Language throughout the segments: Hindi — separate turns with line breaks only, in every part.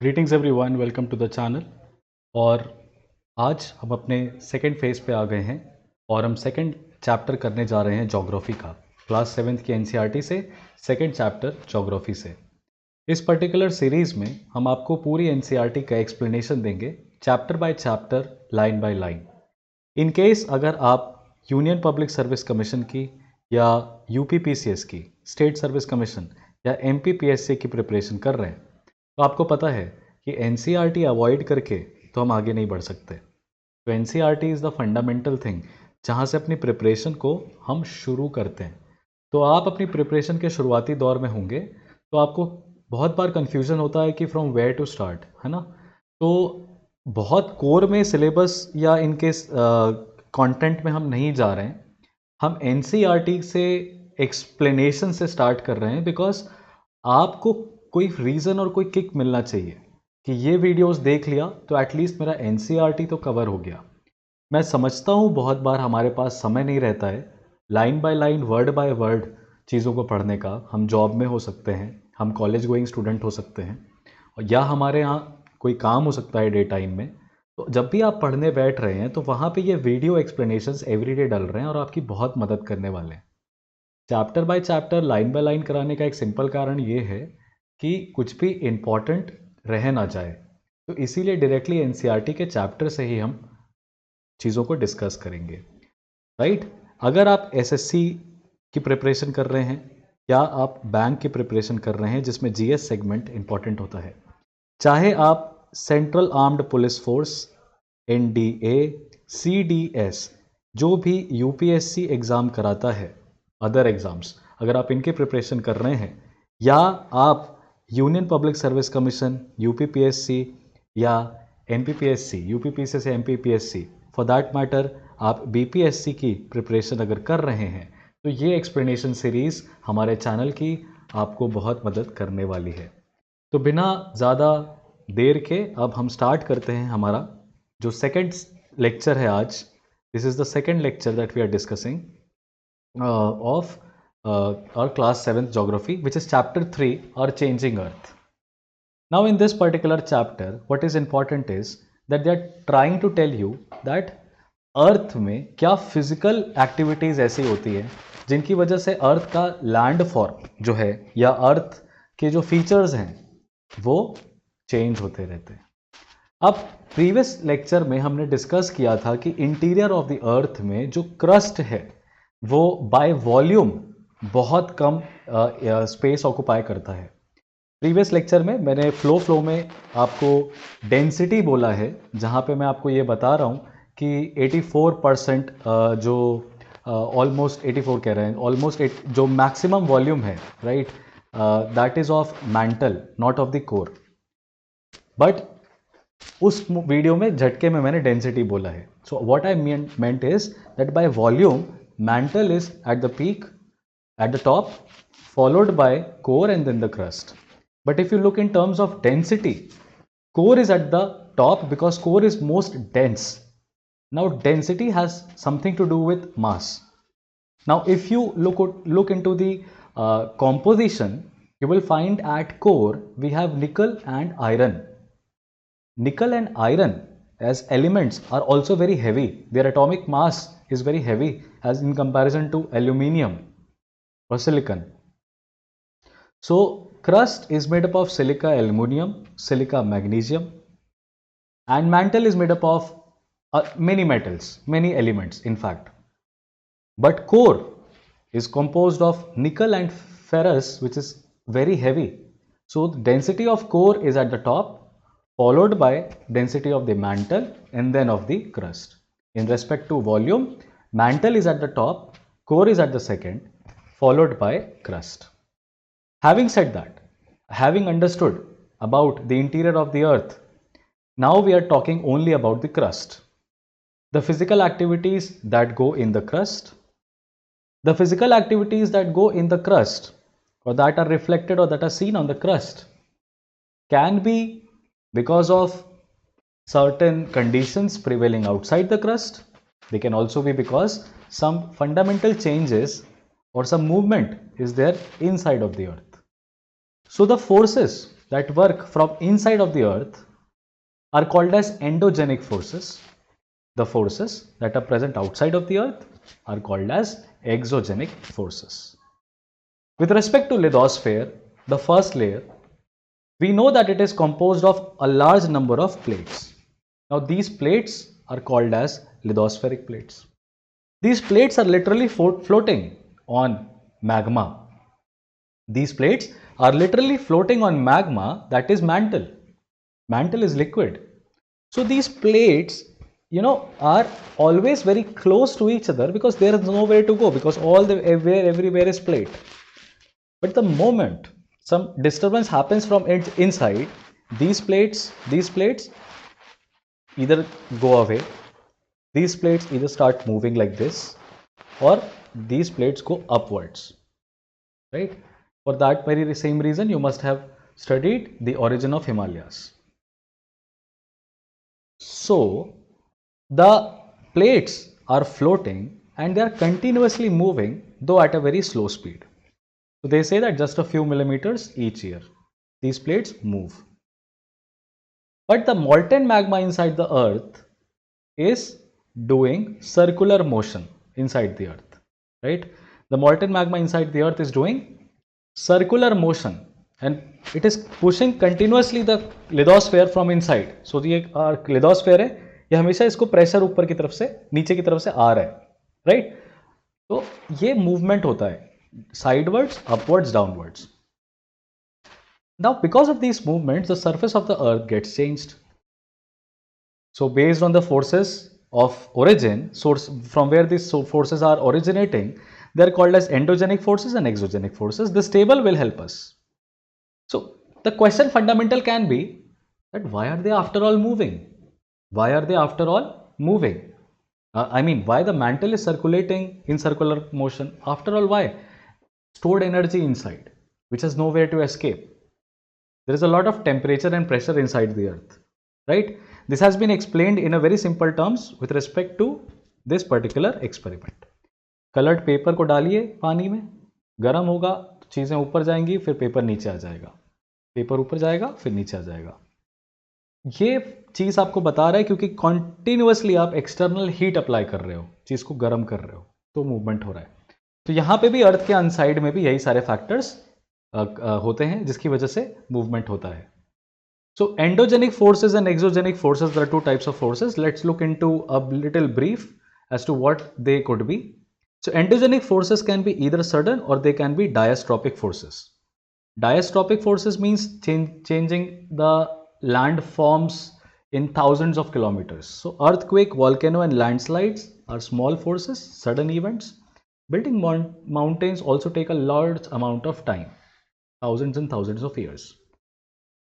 Greetings everyone, welcome to the channel. और आज हम अपने सेकेंड फेज पे आ गए हैं और हम सेकेंड चैप्टर करने जा रहे हैं ज्योग्राफी का। क्लास 7th की एनसीईआरटी से सेकेंड चैप्टर ज्योग्राफी से। इस पर्टिकुलर सीरीज़ में हम आपको पूरी एनसीईआरटी का एक्सप्लेनेशन देंगे, chapter by chapter, line by line. In case अगर आप यूनियन पब्लिक सर्विस कमीशन की या यूपीपीसीएस की, स्टेट सर्विस कमीशन या एमपीपीएससी की प्रिपरेशन कर रहे हैं तो आपको पता है कि एनसीईआरटी अवॉइड करके तो हम आगे नहीं बढ़ सकते। तो NCERT is the fundamental thing जहाँ से अपनी प्रिपरेशन को हम शुरू करते हैं। तो आप अपनी प्रिपरेशन के शुरुआती दौर में होंगे तो आपको बहुत बार कन्फ्यूज़न होता है कि फ्रॉम वेयर टू स्टार्ट, है ना। तो बहुत कोर में सिलेबस या इनके कंटेंट में हम नहीं जा रहे हैं, हम एनसीईआरटी से एक्सप्लेनेशन से स्टार्ट कर रहे हैं, बिकॉज आपको कोई रीज़न और कोई किक मिलना चाहिए कि ये वीडियोस देख लिया तो एटलीस्ट मेरा एनसीईआरटी तो कवर हो गया। मैं समझता हूँ बहुत बार हमारे पास समय नहीं रहता है line by line, word by word चीज़ों को पढ़ने का। हम जॉब में हो सकते हैं, हम कॉलेज गोइंग स्टूडेंट हो सकते हैं, और या हमारे यहाँ कोई काम हो सकता है डे टाइम में। तो जब भी आप पढ़ने बैठ रहे हैं तो वहाँ पे ये वीडियो एक्सप्लेनेशंस एवरीडे डल रहे हैं और आपकी बहुत मदद करने वाले हैं। Chapter by chapter, line by line कराने का एक सिंपल कारण ये है कि कुछ भी इम्पॉर्टेंट रह ना जाए। तो इसीलिए डायरेक्टली एनसीईआरटी के चैप्टर से ही हम चीज़ों को डिस्कस करेंगे, राइट। अगर आप एसएससी की प्रिपरेशन कर रहे हैं या आप बैंक की प्रिपरेशन कर रहे हैं जिसमें जीएस सेगमेंट इंपॉर्टेंट होता है, चाहे आप central armed police force, NDA, CDS, जो भी यूपीएससी एग्ज़ाम कराता है, अदर एग्ज़ाम्स, अगर आप इनकी प्रिपरेशन कर रहे हैं, या आप union public service commission, UPPSC या एमपीपीएससी, यूपीपीएससी से एमपीपीएससी, फॉर दैट मैटर आप बीपीएससी की प्रिपरेशन अगर कर रहे हैं, तो ये एक्सप्लेनेशन सीरीज़ हमारे चैनल की आपको बहुत मदद करने वाली है। तो बिना ज़्यादा देर के अब हम स्टार्ट करते हैं हमारा जो सेकेंड लेक्चर है आज। This is the second lecture that we are discussing of our class 7th geography, which is chapter 3, our changing earth. Now in this particular chapter what is important is that they are trying to tell you that अर्थ में क्या फिजिकल एक्टिविटीज ऐसी होती है जिनकी वजह से अर्थ का लैंड फॉर्म जो है या अर्थ के जो फीचर्स हैं वो चेंज होते रहते हैं। अब प्रीवियस लेक्चर में हमने डिस्कस किया था कि इंटीरियर ऑफ द अर्थ में जो क्रस्ट है वो बाय वॉल्यूम बहुत कम स्पेस ऑक्युपाई करता है। प्रीवियस लेक्चर में मैंने फ्लो में आपको डेंसिटी बोला है, जहाँ पे मैं आपको ये बता रहा हूँ कि 84% जो ऑलमोस्ट 84 कह रहे हैं, ऑलमोस्ट जो मैक्सिमम वॉल्यूम है, right, that is of mantle, not of the core. But उस वीडियो में झटके में मैंने डेंसिटी बोला है। So what I meant is that by volume mantle is at the peak, at the top, followed by core and then the crust. But if you look in terms of density, core is at the top because core is most dense. Now density has something to do with mass. Now if you look into the composition, you will find at core we have nickel and iron. Nickel and iron as elements are also very heavy. Their atomic mass is very heavy as in comparison to aluminium or silicon. So crust is made up of silica aluminum, silica magnesium, and mantle is made up of many metals, many elements in fact. But core is composed of nickel and ferrous, which is very heavy. So the density of core is at the top, followed by density of the mantle and then of the crust. In respect to volume, mantle is at the top, core is at the second, followed by crust. Having said that, having understood about the interior of the earth, now we are talking only about the crust. The physical activities that go in the crust. The physical activities that go in the crust or that are reflected or that are seen on the crust can be because of certain conditions prevailing outside the crust. They can also be because some fundamental changes or some movement is there inside of the earth. So the forces that work from inside of the earth are called as endogenic forces. The forces that are present outside of the earth are called as exogenic forces. With respect to lithosphere, the first layer, we know that it is composed of a large number of plates. Now these plates are called as lithospheric plates. These plates are literally floating on magma. These plates are literally floating on magma, that is mantle. Mantle is liquid. So these plates, are always very close to each other because there is nowhere to go, because everywhere is plate. But the moment some disturbance happens from inside, these plates either go away, these plates either start moving like this, or these plates go upwards, right? For that very same reason, you must have studied the origin of Himalayas. So the plates are floating and they are continuously moving, though at a very slow speed. So they say that just a few millimeters each year, these plates move. But the molten magma inside the earth is doing circular motion inside the earth, right? The molten magma inside the earth is doing circular motion and it is pushing continuously the lithosphere from inside. So ये lithosphere है, ये हमेशा इसको प्रेशर ऊपर की तरफ से नीचे की तरफ से आ रहा है, राइट? तो ये मूवमेंट होता है sidewards, upwards, downwards. Now because of these movements, the surface of the earth gets changed. So based on the forces of origin, source from where these forces are originating, they are called as endogenic forces and exogenic forces. This table will help us. So the question fundamental can be that why are they after all moving? Why are they after all moving? I mean, why the mantle is circulating in circular motion? After all, why? Stored energy inside, which has nowhere to escape. There is a lot of temperature and pressure inside the earth, right? This has been explained in a very simple terms with respect to this particular experiment. Colored paper को डालिए पानी में, गर्म होगा तो चीज़ें ऊपर जाएंगी, फिर पेपर नीचे आ जाएगा, पेपर ऊपर जाएगा, फिर नीचे आ जाएगा. ये चीज़ आपको बता रहा है क्योंकि कॉन्टिन्यूसली आप एक्सटर्नल हीट अप्लाई कर रहे हो, चीज़ को गर्म कर रहे हो, तो मूवमेंट हो रहा है. तो यहाँ पे भी अर्थ के अनसाइड में भी यही सारे फैक्टर्स होते हैं जिसकी वजह से मूवमेंट होता है. So endogenic forces and exogenic forces, there are two types of forces. Let's look into a little brief as to what they could be. So endogenic forces can be either sudden or they can be diastropic forces. Diastropic forces means changing the landforms in thousands of kilometers. So earthquake, volcano and landslides are small forces, sudden events. Building mountains also take a large amount of time, thousands and thousands of years.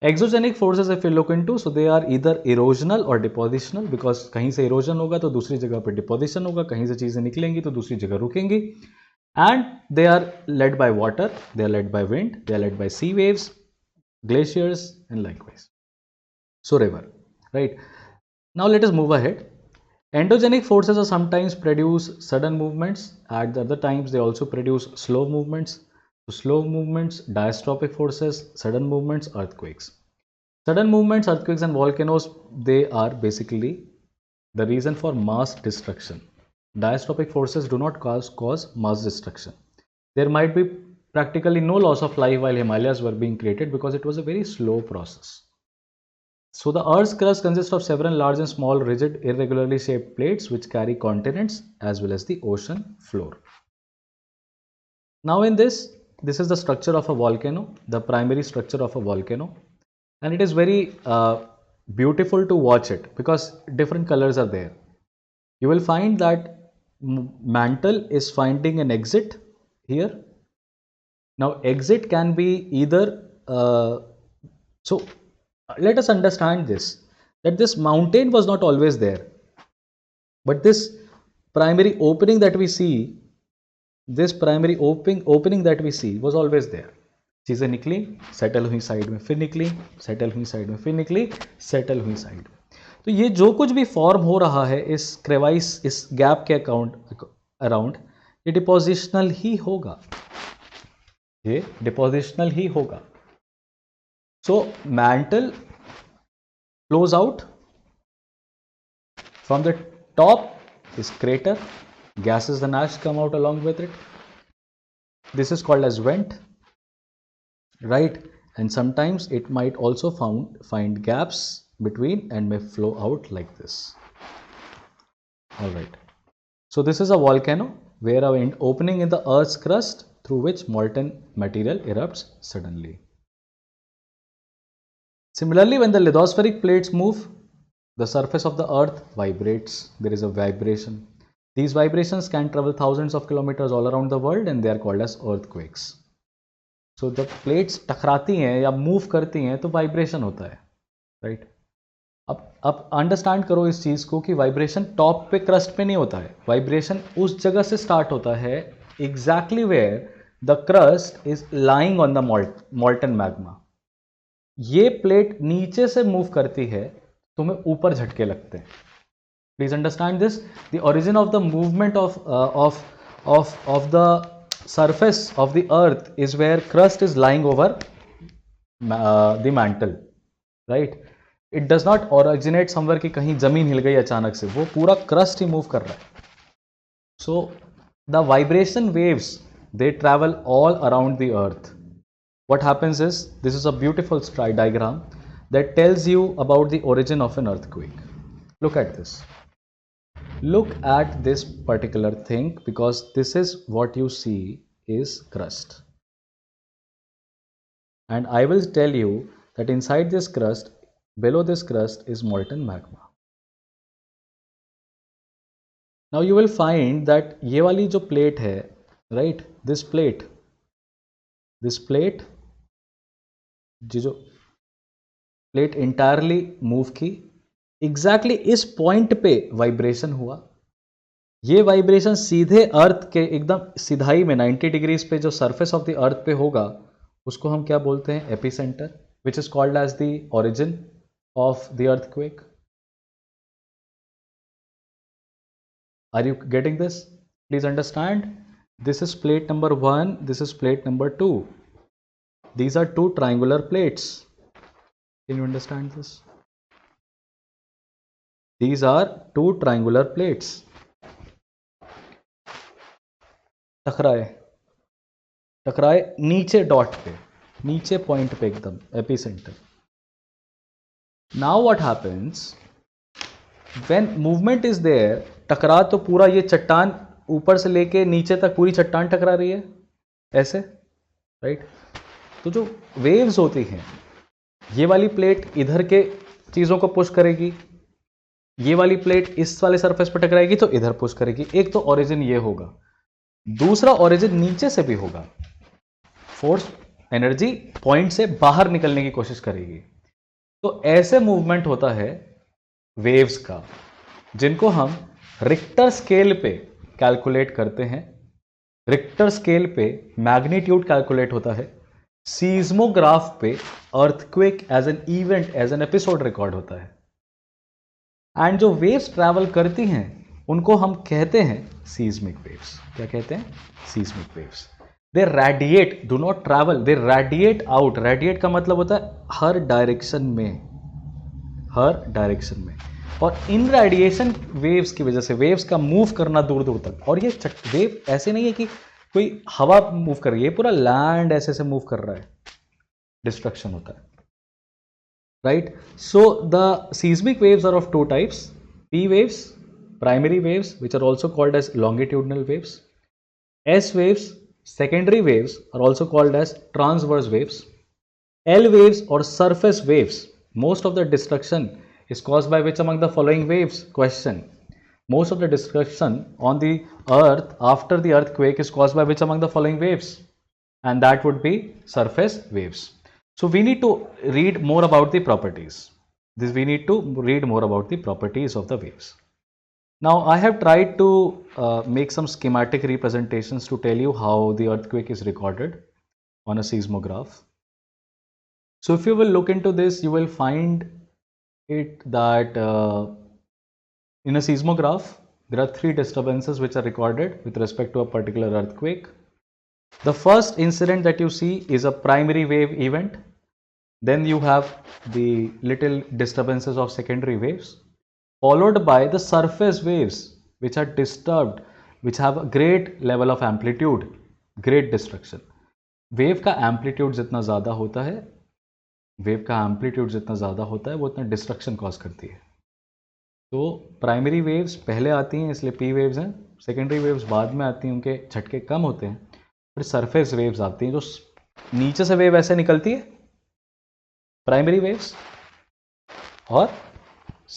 Exogenic forces if you look into, so they are either erosional or depositional, because कहीं से erosion होगा तो दूसरी जगह पर deposition होगा, कहीं से चीज़ें निकलेंगी तो दूसरी जगह रुकेंगी, and they are led by water, they are led by wind, they are led by sea waves, glaciers and likewise. So river, right? Now let us move ahead. Endogenic forces are sometimes produce sudden movements, at the other times they also produce slow movements. So slow movements, diastropic forces, sudden movements, earthquakes. Sudden movements, earthquakes and volcanoes, they are basically the reason for mass destruction. Diastropic forces do not cause mass destruction. There might be practically no loss of life while Himalayas were being created because it was a very slow process. So the Earth's crust consists of several large and small rigid irregularly shaped plates which carry continents as well as the ocean floor. Now in this is the structure of a volcano, the primary structure of a volcano, and it is very beautiful to watch it because different colors are there. You will find that mantle is finding an exit here. Now exit can be either, let us understand this, that this mountain was not always there, but this primary opening that we see, was always there. चीज़ें निकली, सेटल हुई साइड में, फिर निकली, सेटल हुई साइड में, फिर निकली, सेटल हुई साइड में. तो ये जो कुछ भी फॉर्म हो रहा है इस क्रेवाइस, इस गैप के अराउंड, ये डिपोजिशनल ही होगा, ये डिपोजिशनल ही होगा. So mantle flows out. From the top is crater. Gases and ash come out along with it. This is called as vent, right? And sometimes it might also find gaps between and may flow out like this. All right. So this is a volcano where an opening in the earth's crust through which molten material erupts suddenly. Similarly, when the lithospheric plates move, the surface of the earth vibrates. There is a vibration. These vibrations can travel thousands of kilometers all around the world and they are called as earthquakes. So जब प्लेट्स टकराती हैं या मूव करती हैं तो वाइब्रेशन होता है, राइट? अब अंडरस्टैंड करो इस चीज़ को कि वाइब्रेशन टॉप पे क्रस्ट पे नहीं होता है. वाइब्रेशन उस जगह से स्टार्ट होता है exactly where the crust is lying on the molten magma. ये प्लेट नीचे से मूव करती है, तुम्हें ऊपर झटके लगते हैं. Please understand this. The origin of the movement of the surface of the earth is where crust is lying over the mantle, right? It does not originate somewhere कि कहीं जमीन हिल गई अचानक से, वो पूरा crust ही move कर रहा है. So the vibration waves, they travel all around the earth. What happens is, this is a beautiful diagram that tells you about the origin of an earthquake. Look at this. Look at this particular thing, because this is what you see is crust, and I will tell you that inside this crust, below this crust, is molten magma. Now you will find that ये वाली जो plate है, right, this plate जो plate entirely move की, एग्जैक्टली इस पॉइंट पे वाइब्रेशन हुआ. ये वाइब्रेशन सीधे अर्थ के एकदम सीधाई में 90 डिग्रीज पे जो सरफेस ऑफ द अर्थ पे होगा, उसको हम क्या बोलते हैं? Epicentre, which is called as the origin of the earthquake. Are you getting this? Please understand. This is plate number 1, this is plate number 2. These are two triangular plates. Can you understand this? These are two triangular plates. टकराए नीचे डॉट पे, नीचे पॉइंट पे एकदम epicentre. Now what happens when movement is there? टकरा तो पूरा ये चट्टान ऊपर से लेके नीचे तक पूरी चट्टान टकरा रही है ऐसे, राइट? तो जो वेव्स होती हैं, ये वाली प्लेट इधर के चीजों को पुश करेगी, ये वाली प्लेट इस वाले सरफेस पर टकराएगी तो इधर पुश करेगी. एक तो ओरिजिन ये होगा, दूसरा ओरिजिन नीचे से भी होगा. फोर्स एनर्जी पॉइंट से बाहर निकलने की कोशिश करेगी. तो ऐसे मूवमेंट होता है वेव्स का, जिनको हम रिक्टर स्केल पे कैलकुलेट करते हैं. रिक्टर स्केल पे मैग्नीट्यूड कैलकुलेट होता है. सीज्मोग्राफ पे earthquake as an event, as an episode record होता है. एंड जो वेव्स ट्रैवल करती हैं उनको हम कहते हैं सीस्मिक वेव्स. क्या कहते हैं? Seismic waves. They radiate, do not travel, they radiate out. Radiate का मतलब होता है हर डायरेक्शन में, हर डायरेक्शन में. और इन रेडिएशन वेव्स की वजह से वेव्स का मूव करना दूर दूर तक. और ये वेव ऐसे नहीं है कि कोई हवा मूव कर रही है, पूरा लैंड ऐसे से मूव कर रहा है, डिस्ट्रक्शन होता है, right? So the seismic waves are of two types: P waves, primary waves, which are also called as longitudinal waves. S waves, secondary waves, are also called as transverse waves. L waves or surface waves. Most of the destruction is caused by which among the following waves? Question. Most of the destruction on the earth after the earthquake is caused by which among the following waves? And that would be surface waves. So we need to read more about the properties. We need to read more about the properties of the waves. Now I have tried to make some schematic representations to tell you how the earthquake is recorded on a seismograph. So if you will look into this, you will find it that in a seismograph there are 3 disturbances which are recorded with respect to a particular earthquake. The first incident that you see is a primary wave event. Then you have the little disturbances of secondary waves, followed by the surface waves, which are disturbed, which have a great level of amplitude, great destruction. Wave का एम्पलीट्यूड जितना ज़्यादा होता है, वेव का एम्पलीट्यूड जितना ज़्यादा होता है वो उतना डिस्ट्रक्शन कॉज करती है. तो प्राइमरी वेव्स पहले आती हैं इसलिए पी वेव्स हैं, सेकेंडरी वेव्स बाद में आती हैं, उनके झटके कम होते हैं. फिर सरफेस वेव्स आती हैं जो नीचे से वेव ऐसे निकलती है, प्राइमरी वेव्स, और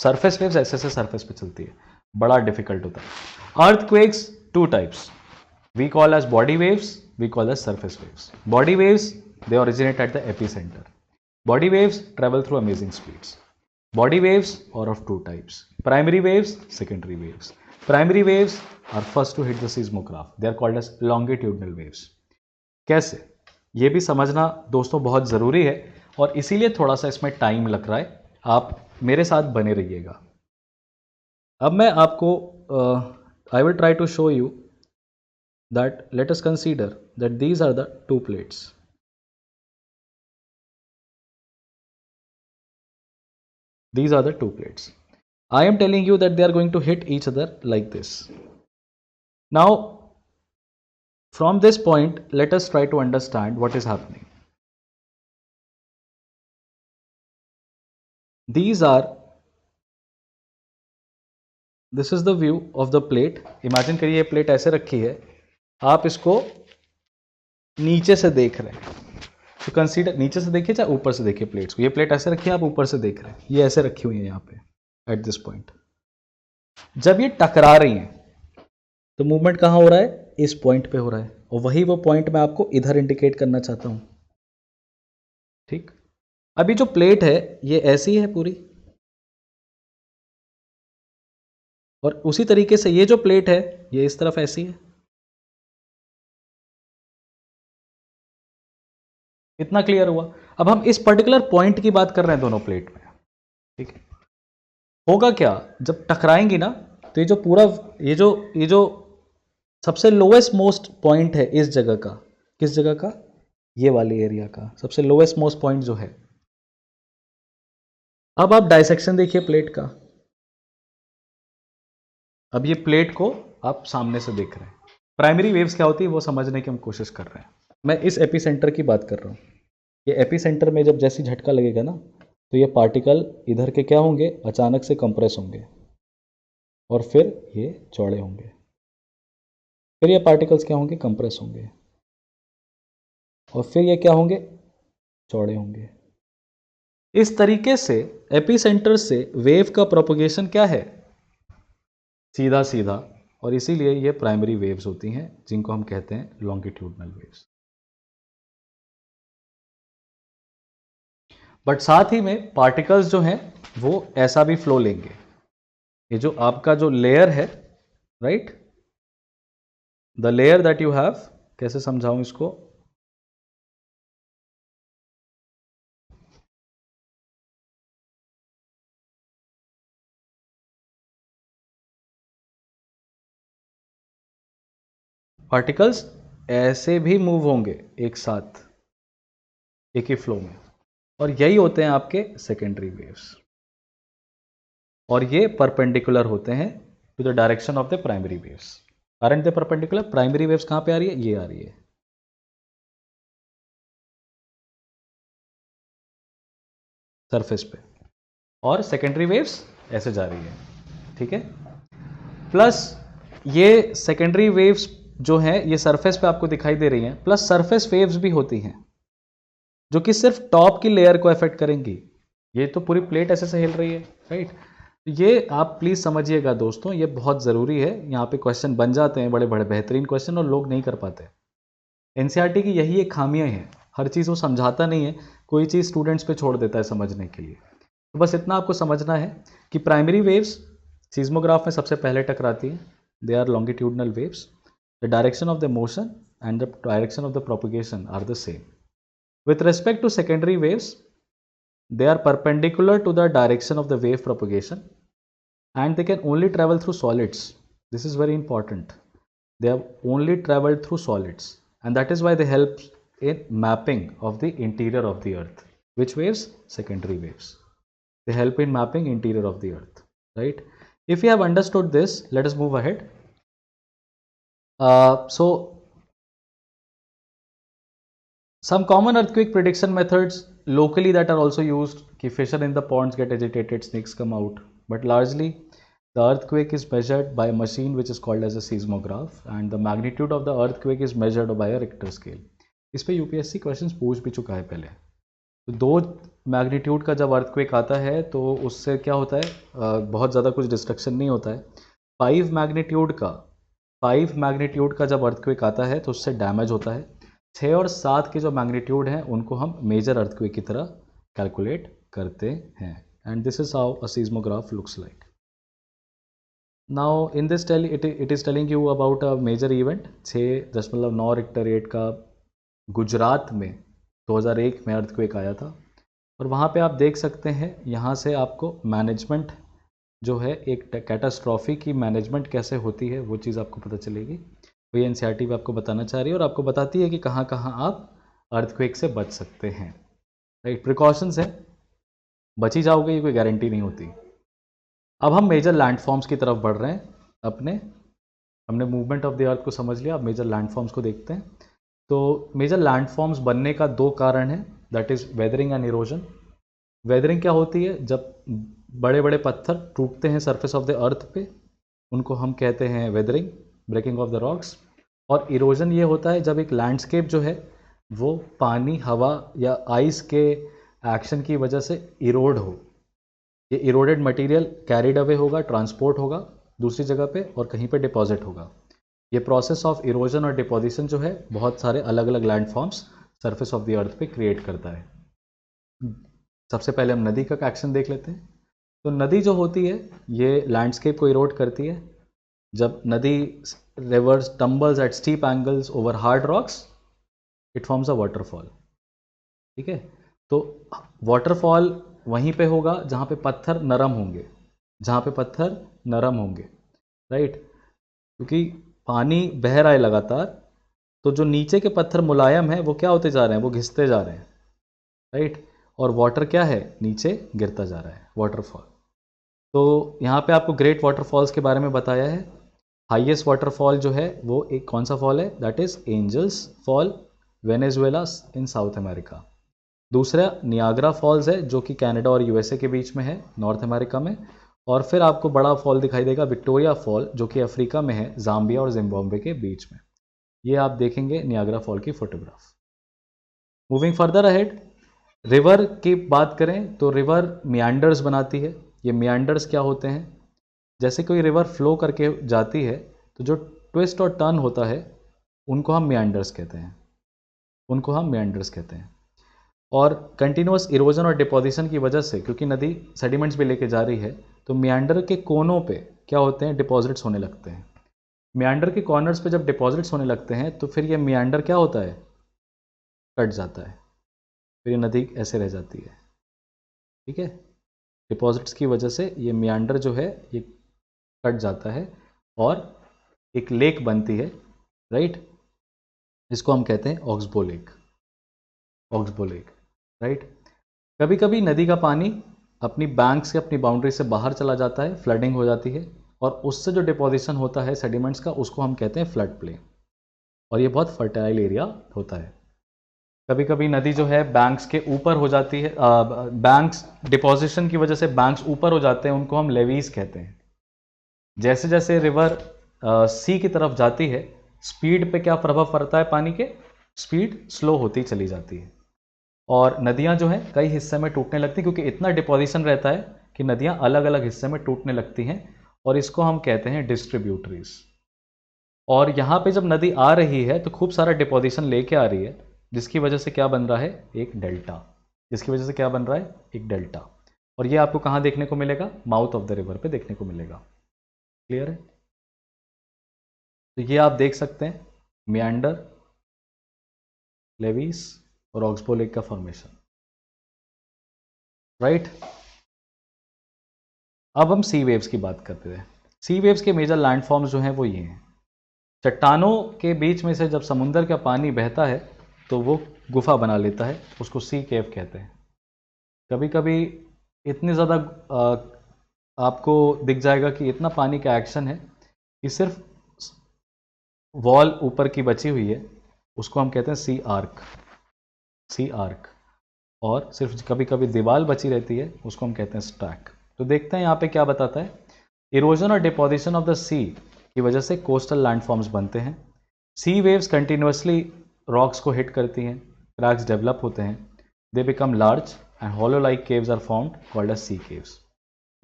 सरफेस वेव्स ऐसे से सरफेस पे चलती है. बड़ा डिफिकल्ट होता है. Earthquakes two types, we call as body waves, we call as surface waves. Body waves, they originate at the epicenter. Body waves travel through amazing speeds. Body waves are of two types: primary waves, secondary waves. Primary waves are first to hit the seismograph. They are called as longitudinal waves. कैसे, ये भी समझना दोस्तों बहुत ज़रूरी है, और इसीलिए थोड़ा सा इसमें टाइम लग रहा है. आप मेरे साथ बने रहिएगा. अब मैं आपको I will try to show you that, let us consider that these are the two plates. These are the two plates. I am telling you that they are going to hit each other like this. Now, from this point, let us try to understand what is happening. This is the view of the plate. Imagine करिए ये plate ऐसे रखी है, आप इसको नीचे से देख रहे हैं. तो कंसीडर, नीचे से देखिए चाहे ऊपर से देखिए प्लेट्स को. ये प्लेट ऐसे रखी है, आप ऊपर से देख रहे हैं, ये ऐसे रखी हुई है यहाँ पे एट दिस पॉइंट. जब ये टकरा रही हैं तो मूवमेंट कहाँ हो रहा है? इस पॉइंट पे हो रहा है, और वही वो पॉइंट मैं आपको इधर इंडिकेट करना चाहता हूँ. ठीक, अभी जो प्लेट है ये ऐसी है पूरी, और उसी तरीके से ये जो प्लेट है ये इस तरफ ऐसी है. इतना क्लियर हुआ? अब हम इस पर्टिकुलर पॉइंट की बात कर रहे हैं दोनों प्लेट में. ठीक है, होगा क्या जब टकराएंगी ना, तो ये जो पूरा ये जो सबसे लोएस्ट मोस्ट पॉइंट है इस जगह का, किस जगह का? ये वाली एरिया का सबसे लोएस्ट मोस्ट पॉइंट जो है. अब आप डायसेक्शन देखिए प्लेट का. अब ये प्लेट को आप सामने से देख रहे हैं. प्राइमरी वेव्स क्या होती है वो समझने की हम कोशिश कर रहे हैं. मैं इस एपिसेंटर की बात कर रहा हूँ. ये एपिसेंटर में जब जैसी झटका लगेगा ना, तो ये पार्टिकल इधर के क्या होंगे? अचानक से कंप्रेस होंगे, और फिर ये चौड़े होंगे. फिर ये पार्टिकल्स क्या होंगे? कंप्रेस होंगे, और फिर ये क्या होंगे? चौड़े होंगे. इस तरीके से एपिसेंटर से वेव का प्रोपगेशन क्या है? सीधा सीधा. और इसीलिए ये प्राइमरी वेव्स होती हैं जिनको हम कहते हैं लॉन्गिट्यूडनल वेव्स. बट साथ ही में पार्टिकल्स जो हैं वो ऐसा भी फ्लो लेंगे. ये जो आपका जो लेयर है, right, the layer that you have, कैसे समझाऊं इसको? पार्टिकल्स ऐसे भी मूव होंगे एक साथ, एक ही फ्लो में, और यही होते हैं आपके सेकेंडरी वेव्स. और ये परपेंडिकुलर होते हैं to the direction of the primary waves. Aren't they perpendicular? Primary waves कहां पे आ रही है? ये आ रही है सरफेस पे, और सेकेंडरी वेव्स ऐसे जा रही है. ठीक है, प्लस ये सेकेंडरी वेव्स जो हैं ये सरफेस पे आपको दिखाई दे रही हैं, प्लस सरफेस वेव्स भी होती हैं जो कि सिर्फ टॉप की लेयर को अफेक्ट करेंगी. ये तो पूरी प्लेट ऐसे से हिल रही है, राइट. ये आप प्लीज़ समझिएगा दोस्तों, ये बहुत ज़रूरी है. यहाँ पे क्वेश्चन बन जाते हैं बड़े बड़े बेहतरीन क्वेश्चन, और लोग नहीं कर पाते. एनसीईआरटी की यही एक खामियां हैं, हर चीज़ वो समझाता नहीं है, कोई चीज़ स्टूडेंट्स पे छोड़ देता है समझने के लिए. तो बस इतना आपको समझना है कि प्राइमरी वेव्स सीस्मोग्राफ में सबसे पहले टकराती हैं. They are longitudinal waves. The direction of the motion and the direction of the propagation are the same. With respect to secondary waves, they are perpendicular to the direction of the wave propagation, and they can only travel through solids. This is very important. They have only traveled through solids, and that is why they help in mapping of the interior of the earth. Which waves? Secondary waves. They help in mapping interior of the earth, right? If you have understood this, let us move ahead. So some common earthquake prediction methods locally that are also used, कि fissure in the ponds get agitated, snakes come out, but largely the earthquake is measured by a machine which is called as a seismograph, and the magnitude of the earthquake is measured by a Richter scale. इस पे यूपीएससी क्वेश्चंस पूछ भी चुका है पहले. तो 2 मैग्नीट्यूड का जब अर्थक्वेक आता है तो उससे क्या होता है, बहुत ज़्यादा कुछ डिस्ट्रक्शन नहीं होता है. 5 मैग्नीट्यूड का जब अर्थक्वेक आता है तो उससे डैमेज होता है. 6 और 7 के जो मैग्नीट्यूड हैं उनको हम मेजर अर्थक्वेक की तरह कैलकुलेट करते हैं. And this is how a seismograph looks like. Now in this it is telling you about a major event. 6.9 Richter rate का गुजरात में 2001 में अर्थक्वेक आया था. और वहाँ पे आप देख सकते हैं, यहाँ से आपको मैनेजमेंट जो है, एक कैटास्ट्रॉफी की मैनेजमेंट कैसे होती है वो चीज़ आपको पता चलेगी. वही एनसीईआरटी भी आपको बताना चाह रही है और आपको बताती है कि कहाँ कहाँ आप अर्थक्वेक से बच सकते हैं. राइट, प्रिकॉशंस हैं, बच ही जाओगे ये कोई गारंटी नहीं होती. अब हम मेजर लैंडफॉर्म्स की तरफ बढ़ रहे हैं अपने. हमने मूवमेंट ऑफ द अर्थ को समझ लिया, अब मेजर लैंडफॉर्म्स को देखते हैं. तो मेजर लैंडफॉर्म्स बनने का 2 कारण हैं, that is weathering and erosion. Weathering क्या होती है? जब बड़े बड़े पत्थर टूटते हैं सरफेस ऑफ द अर्थ पे, उनको हम कहते हैं weathering, breaking off the rocks. और इरोजन ये होता है जब एक लैंडस्केप जो है वो पानी, हवा या आइस के एक्शन की वजह से इरोड हो. ये इरोडेड मटेरियल कैरिड अवे होगा, ट्रांसपोर्ट होगा दूसरी जगह पे और कहीं पे डिपॉजिट होगा. ये प्रोसेस ऑफ इरोजन और डिपोजिशन जो है बहुत सारे अलग अलग landforms surface of the earth पे क्रिएट करता है. सबसे पहले हम नदी का एक्शन देख लेते हैं. तो नदी जो होती है ये लैंडस्केप को इरोड करती है. जब नदी rivers tumbles at steep angles over hard rocks, it forms a waterfall. ठीक है, तो वाटरफॉल वहीं पे होगा जहाँ पे पत्थर नरम होंगे, राइट. क्योंकि पानी बह रहा है लगातार, तो जो नीचे के पत्थर मुलायम है वो क्या होते जा रहे हैं, वो घिसते जा रहे हैं, राइट. और वाटर क्या है, नीचे गिरता जा रहा है, वाटरफॉल. तो यहाँ पे आपको ग्रेट वाटरफॉल्स के बारे में बताया है. हाईएस्ट वाटरफॉल जो है वो एक कौन सा फॉल है, that is Angels Fall, Venezuela in South America. दूसरा नियाग्रा फॉल्स है जो कि कनाडा और यूएसए के बीच में है, नॉर्थ अमेरिका में. और फिर आपको बड़ा फॉल दिखाई देगा विक्टोरिया फॉल, जो कि अफ्रीका में है, जाम्बिया और जिम्बाब्वे के बीच में. ये आप देखेंगे नियाग्रा फॉल की photograph. Moving further ahead, river की बात करें तो रिवर मियांडर्स बनाती है. ये मियांडर्स क्या होते हैं, जैसे कोई रिवर फ्लो करके जाती है तो जो ट्विस्ट और टर्न होता है उनको हम मियांडर्स कहते हैं. और कंटिन्यूस इरोजन और डिपोजिशन की वजह से, क्योंकि नदी सेडिमेंट्स भी लेके जा रही है, तो मियांडर के कोनों पे क्या होते हैं, डिपॉजिट्स होने लगते हैं. मियांडर के कॉर्नर्स पे जब डिपॉजिट्स होने लगते हैं तो फिर ये मियांडर क्या होता है, कट जाता है, फिर ये नदी ऐसे रह जाती है. ठीक है, डिपॉजिट्स की वजह से ये मियांडर जो है ये कट जाता है और एक लेक बनती है, राइट. इसको हम कहते हैं ऑक्सबो लेक, राइट. कभी कभी नदी का पानी अपनी बैंक से, अपनी बाउंड्री से बाहर चला जाता है, फ्लडिंग हो जाती है, और उससे जो डिपोजिशन होता है सेडिमेंट्स का, उसको हम कहते हैं फ्लड प्लेन. और ये बहुत फर्टाइल एरिया होता है. कभी कभी नदी जो है बैंक्स के ऊपर हो जाती है, बैंक्स डिपोजिशन की वजह से बैंक्स ऊपर हो जाते हैं, उनको हम लेवीज कहते हैं. जैसे जैसे रिवर सी की तरफ जाती है, स्पीड पे क्या प्रभाव पड़ता है, पानी के स्पीड स्लो होती चली जाती है. और नदियाँ जो हैं कई हिस्से में टूटने लगती हैं, क्योंकि इतना डिपोजिशन रहता है कि नदियाँ अलग अलग हिस्से में टूटने लगती हैं, और इसको हम कहते हैं डिस्ट्रीब्यूटरीज. और यहाँ पे जब नदी आ रही है तो खूब सारा डिपोजिशन लेके आ रही है, जिसकी वजह से क्या बन रहा है, एक डेल्टा. और ये आपको कहाँ देखने को मिलेगा, माउथ ऑफ द रिवर पे देखने को मिलेगा. क्लियर है. तो ये आप देख सकते हैं मियांडर, लेवीज और ऑक्सबो लेक का फॉर्मेशन, राइट. अब हम सी वेव्स की बात करते हैं. सी वेव्स के मेजर लैंडफॉर्म्स जो हैं वो ये हैं. चट्टानों के बीच में से जब समुंदर का पानी बहता है तो वो गुफा बना लेता है, उसको सी केव कहते हैं. कभी कभी इतनी ज़्यादा आपको दिख जाएगा कि इतना पानी का एक्शन है कि सिर्फ वॉल ऊपर की बची हुई है, उसको हम कहते हैं सी आर्क, सी आर्क। और सिर्फ कभी कभी दीवार बची रहती है, उसको हम कहते हैं स्टैक। तो देखते हैं यहाँ पे क्या बताता है। इरोजन और डिपोजिशन ऑफ द सी की वजह से कोस्टल लैंडफॉर्म्स बनते हैं। सी वेव्स कंटिन्यूसली रॉक्स को हिट करती हैं, क्रैक्स डेवलप होते हैं, they become large and hollow like caves are formed called as sea caves.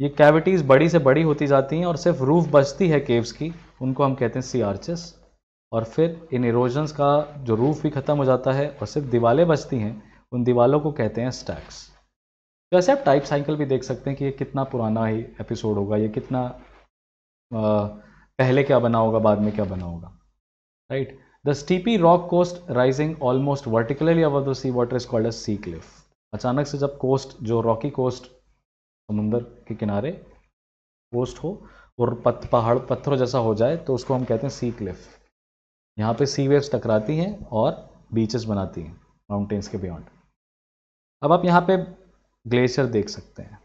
ये कैविटीज़ बड़ी से बड़ी होती जाती हैं और सिर्फ रूफ बचती है केव्स की, उनको हम कहते हैं सी आर्चेस। और फिर इन इरोजन्स का जो रूफ भी ख़त्म हो जाता है और सिर्फ दीवारें बचती हैं, उन दीवालों को कहते हैं स्टैक्स। तो ऐसे आप टाइप साइकिल भी देख सकते हैं कि ये कितना पुराना ही एपिसोड होगा, ये कितना पहले क्या बना होगा, बाद में क्या बना होगा, right. The steep rock coast rising almost vertically above the sea water is called as sea cliff. अचानक से जब कोस्ट, जो रॉकी कोस्ट समुंदर के किनारे कोस्ट हो और पहाड़ पत्थरों जैसा हो जाए, तो उसको हम कहते हैं सी क्लिफ। यहाँ पे सी वेव्स टकराती हैं और बीचेस बनाती हैं माउंटेन्स के बियॉन्ड। अब आप यहाँ पे ग्लेशियर देख सकते हैं।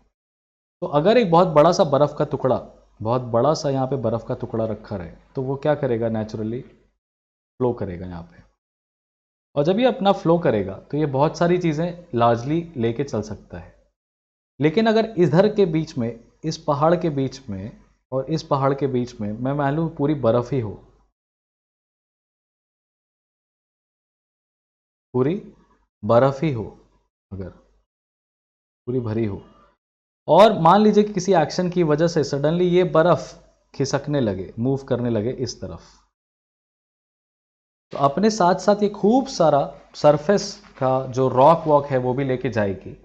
तो अगर एक बहुत बड़ा सा बर्फ़ का टुकड़ा, बहुत बड़ा सा यहाँ पे बर्फ़ का टुकड़ा रखा रहे, तो वो क्या करेगा, नेचुरली फ्लो करेगा यहाँ पे। और जब ये अपना फ्लो करेगा तो ये बहुत सारी चीज़ें लार्जली लेके चल सकता है। लेकिन अगर इधर के बीच में, इस पहाड़ के बीच में और इस पहाड़ के बीच में मैं मान लूँ पूरी बर्फ़ ही हो, पूरी बर्फ़ ही हो, अगर पूरी भरी हो, और मान लीजिए कि किसी एक्शन की वजह से सडनली ये बर्फ़ खिसकने लगे, मूव करने लगे इस तरफ, तो अपने साथ साथ ये खूब सारा सरफेस का जो रॉक वॉक है वो भी लेके जाएगी।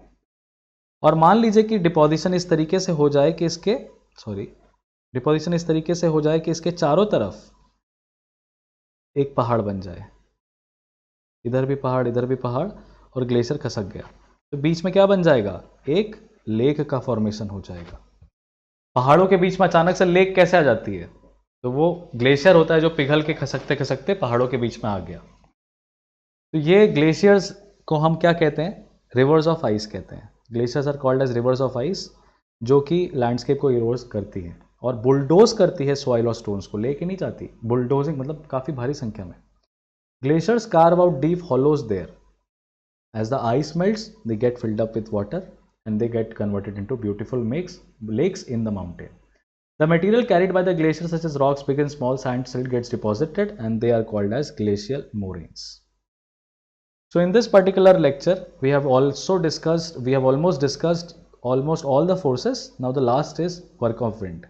और मान लीजिए कि डिपोजिशन इस तरीके से हो जाए कि इसके डिपोजिशन इस तरीके से हो जाए कि इसके चारों तरफ एक पहाड़ बन जाए, इधर भी पहाड़, इधर भी पहाड़, और ग्लेशियर खसक गया, तो बीच में क्या बन जाएगा, एक लेक का फॉर्मेशन हो जाएगा। पहाड़ों के बीच में अचानक से लेक कैसे आ जाती है, तो वो ग्लेशियर होता है जो पिघल के खसकते खसकते पहाड़ों के बीच में आ गया। तो ये ग्लेशियर्स को हम क्या कहते हैं, रिवर्स ऑफ आइस कहते हैं। Glaciers are called as rivers of ice, जो कि लैंडस्केप को इरोज करती हैं और बुलडोज करती है सॉइल और स्टोन्स को, लेके नहीं जाती। बुलडोजिंग मतलब काफ़ी भारी संख्या में। Glaciers carve out deep hollows there, as the ice melts they get filled up with water and they get converted into beautiful lakes in the mountain. The material carried by the glacier such as rocks, big and small, sand, silt gets deposited and they are called as glacial moraines. So in this particular lecture we have almost discussed almost all the forces. Now the last is work of wind.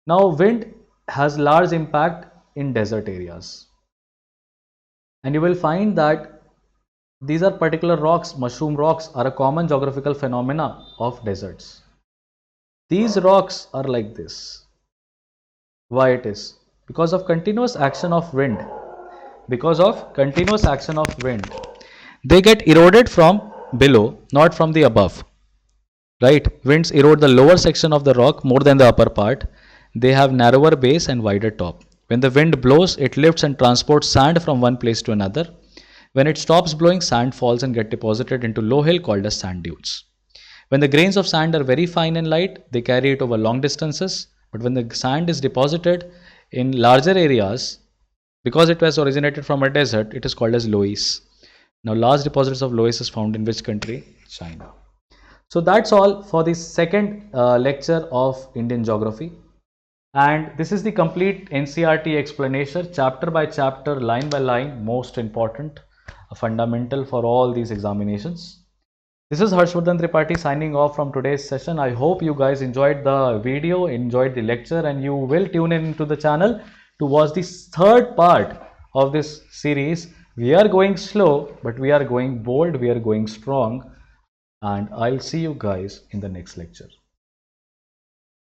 Now wind has large impact in desert areas, and you will find that these are particular rocks. Mushroom rocks are a common geographical phenomena of deserts. These rocks are like this. Why it is? Because of continuous action of wind. Because of continuous action of wind, they get eroded from below, not from the above. Right? Winds erode the lower section of the rock more than the upper part. They have narrower base and wider top. When the wind blows, it lifts and transports sand from one place to another. When it stops blowing, sand falls and get deposited into low hill called as sand dunes. When the grains of sand are very fine and light, they carry it over long distances. But when the sand is deposited in larger areas, because it was originated from a desert, it is called as loess. Now, large deposits of loess is found in which country? China. So that's all for the second lecture of Indian geography. And this is the complete NCERT explanation, chapter by chapter, line by line, most important, fundamental for all these examinations. This is Harshvardhan Tripathi signing off from today's session. I hope you guys enjoyed the video, enjoyed the lecture, and you will tune in to the channel to watch the third part of this series. We are going slow, but we are going bold, we are going strong, and I'll see you guys in the next lecture.